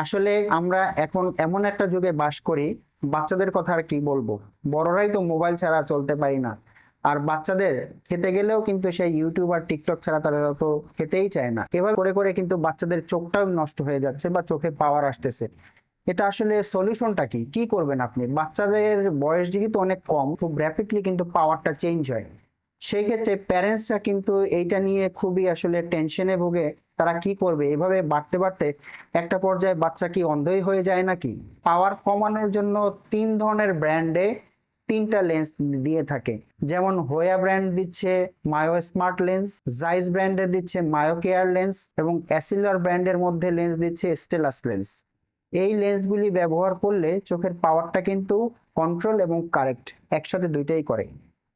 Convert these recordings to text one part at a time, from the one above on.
আসলে আমরা এখন এমন একটা যুগে বাস করি, বাচ্চাদের কথা আর কি বলবো। বড়রাই তো মোবাইল ছাড়া চলতে পারি না। আর বাচ্চাদের খেতে গেলেও কিন্তু সেই ইউটিউব আর টিকটক ছাড়া তারা তো খেতেই চায় না। এভাবে করে করে কিন্তু বাচ্চাদের চোখটাও নষ্ট হয়ে যাচ্ছে বা চোখে পাওয়ার আসতেছে। এটা আসলে সলিউশনটা কি কি করবেন আপনি? বাচ্চাদের বয়স যেহেতু অনেক কম, খুব র্যাপিডলি কিন্তু পাওয়ারটা চেঞ্জ হয়। সেই ক্ষেত্রে প্যারেন্টসরা কিন্তু এইটা নিয়ে খুবই আসলে টেনশনে ভোগে। তারা কি করবে? এভাবে বাড়তে বাড়তে একটা পর্যায়ে বাচ্চা কি অন্ধই হয়ে যায় নাকি? পাওয়ার কমানোর জন্য তিন ধরনের ব্র্যান্ডে তিনটা লেন্স দিয়ে থাকে। যেমন হোয়া ব্র্যান্ড দিচ্ছে মায়ো স্মার্ট লেন্স, জাইস ব্র্যান্ডের দিচ্ছে মায়ো কেয়ার লেন্স, এবং অ্যাসিলার ব্র্যান্ডের মধ্যে লেন্স দিচ্ছে স্টেলাস লেন্স। এই লেন্সগুলি ব্যবহার করলে চোখের পাওয়ারটা কিন্তু কন্ট্রোল এবং কারেক্ট একসাথে দুইটাই করে।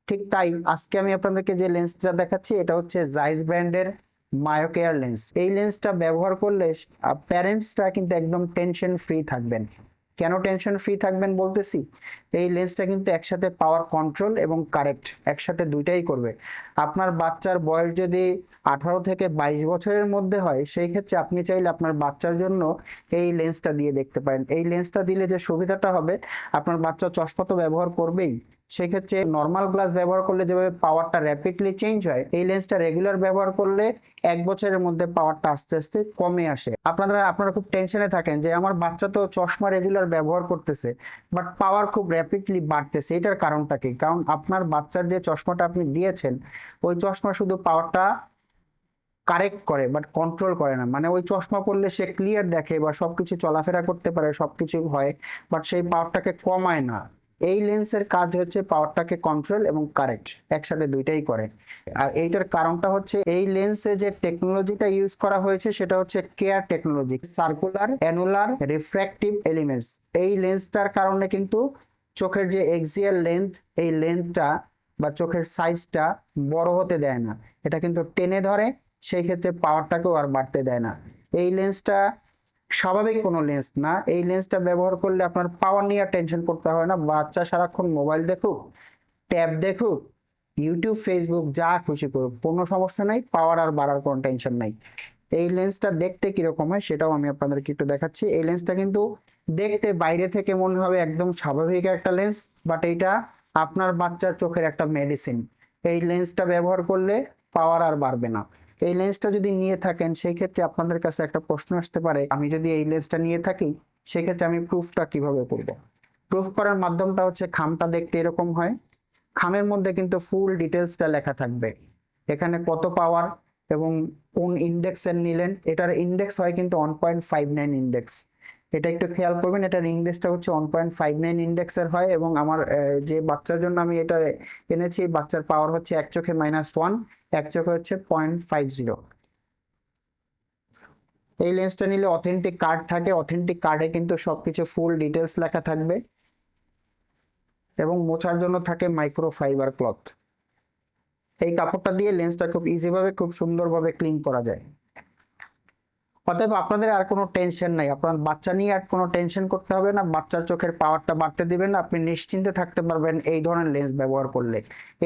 ঠিক তাই আজকে আমি আপনাদেরকে যে লেন্সটা দেখাচ্ছি এটা হচ্ছে জাইস ব্র্যান্ডের মায়োকেয়ার লেন্স। এই লেন্সটা ব্যবহার করলে প্যারেন্টসরা কিন্তু একদম টেনশন ফ্রি থাকবেন। কেন টেনশন ফ্রি থাকবেন বলতেছি? এই লেন্সটা কিন্তু একসাথে পাওয়ার কন্ট্রোল এবং কারেক্ট একসাথে দুইটাই করবে। আপনার বাচ্চার বয়স যদি 18 থেকে 22 বছরের মধ্যে হয়, সেই ক্ষেত্রে আপনি চাইলে আপনার বাচ্চার জন্য এই লেন্সটা দিয়ে দেখতে পারেন। এই লেন্সটা দিলে যে সুবিধাটা হবে, আপনার বাচ্চা চশমা তো ব্যবহার করবেই, সেক্ষেত্রে নর্মাল গ্লাস ব্যবহার করলে যেভাবে পাওয়ারটা র্যাপিডলি চেঞ্জ হয়, এই লেন্সটা রেগুলার ব্যবহার করলে 1 বছরের মধ্যে পাওয়ারটা আস্তে আস্তে কমে আসে। আপনারা খুব টেনশনে থাকেন যে আমার বাচ্চা তো চশমা রেগুলার ব্যবহার করতেছে বাট পাওয়ার খুব র্যাপিডলি বাড়তেছে, এটার কারণটা কি? কারণ আপনার বাচ্চার যে চশমাটা আপনি দিয়েছেন, ওই চশমা শুধু পাওয়ারটা কারেক্ট করে বাট কন্ট্রোল করে না। মানে ওই চশমা পরলে সে ক্লিয়ার দেখে বা সবকিছু চলাফেরা করতে পারে, সবকিছু হয়, বাট সেই পাওয়ারটাকে কমায় না। এই লেন্সের কাজ হচ্ছে পাওয়ারটাকে কন্ট্রোল এবং কারেক্ট একসাথে দুইটাই করে। আর এইটার কারণটা হচ্ছে এই লেন্সে যে টেকনোলজিটা ইউজ করা হয়েছে সেটা হচ্ছে care technology, circular annular refractive elements. এই লেন্সটার কারণে কিন্তু চোখের যে এক্সিয়াল লেন্থ, এই লেন্থটা বা চোখের সাইজটা বড় হতে দেয় না, এটা কিন্তু টেনে ধরে। সেই ক্ষেত্রে পাওয়ারটাকেও আর বাড়তে দেয় না। এই লেন্সটা স্বাভাবিক কোনো লেন্স না। এই লেন্সটা ব্যবহার করলে আপনার পাওয়ার নিয়ে টেনশন করতে হয় না। বাচ্চা সারাক্ষণ মোবাইল দেখুক, ট্যাব দেখুক, ইউটিউব ফেসবুক যা খুশি করুক, কোনো সমস্যা নাই, পাওয়ার আর বাড়ার কোনো টেনশন নাই। এই লেন্সটা দেখতে কিরকম হয় সেটাও আমি আপনাদেরকে একটু দেখাচ্ছি। এই লেন্সটা কিন্তু দেখতে বাইরে থেকে মনে হবে একদম স্বাভাবিক একটা লেন্স, বাট এইটা আপনার বাচ্চার চোখের একটা মেডিসিন। এই লেন্সটা ব্যবহার করলে পাওয়ার আর বাড়বে না। এই লেন্সটা যদি নিয়ে থাকেন, সেই ক্ষেত্রে আপনাদের কাছে একটা প্রশ্ন আসতে পারে, আমি যদি এই লেন্সটা নিয়ে থাকি সেক্ষেত্রে আমি প্রুফটা কিভাবে করব? প্রুফ করার মাধ্যমটা হচ্ছে খামটা দেখতে এরকম হয়। খামের মধ্যে কিন্তু ফুল ডিটেলসটা লেখা থাকবে, এখানে কত পাওয়ার এবং কোন ইন্ডেক্সের নিলেন। এটার ইন্ডেক্স হয় কিন্তু 1.59 ইন্ডেক্স। এটা একটু খেয়াল করবেন, এটার ইন্ডেক্সটা হচ্ছে 1.59 ইন্ডেক্সের হয়। এবং আমার যে বাচ্চার জন্য আমি এটা এনেছি, বাচ্চার পাওয়ার হচ্ছে এক চোখে -1, এক চোখে হচ্ছে 0.50। এই লেন্সটা নিলে অথেন্টিক কার্ড থাকে, অথেন্টিক কার্ডে কিন্তু সবকিছু ফুল ডিটেলস লেখা থাকবে। এবং মোছার জন্য থাকে মাইক্রোফাইবার ক্লথ। এই কাপড়টা দিয়ে লেন্সটা খুব ইজি ভাবে খুব সুন্দরভাবে ক্লিন করা যায়। অতএব আপনাদের আর কোনো টেনশন নাই, আপনার বাচ্চা নিয়ে আর কোনো টেনশন করতে হবে না। বাচ্চার চোখের পাওয়ারটা বাড়তে দিবেন, আপনি নিশ্চিন্তে থাকতে পারবেন এই ধরনের লেন্স ব্যবহার করলে।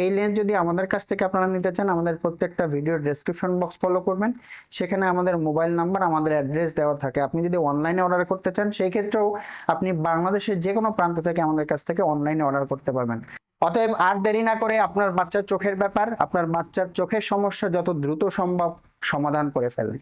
এই লেন্স যদি আমাদের কাছ থেকে আপনারা নিতে চান, আমাদের প্রত্যেকটা ভিডিওর ডেসক্রিপশন বক্স ফলো করবেন, সেখানে আমাদের মোবাইল নাম্বার, আমাদের অ্যাড্রেস দেওয়া থাকে। আপনি যদি অনলাইনে অর্ডার করতে চান, সেই ক্ষেত্রেও আপনি বাংলাদেশের যে কোনো প্রান্ত থেকে আমাদের কাছ থেকে অনলাইনে অর্ডার করতে পারবেন। অতএব আর দেরি না করে আপনার বাচ্চার চোখের ব্যাপার, আপনার বাচ্চার চোখের সমস্যা যত দ্রুত সম্ভব সমাধান করে ফেলেন।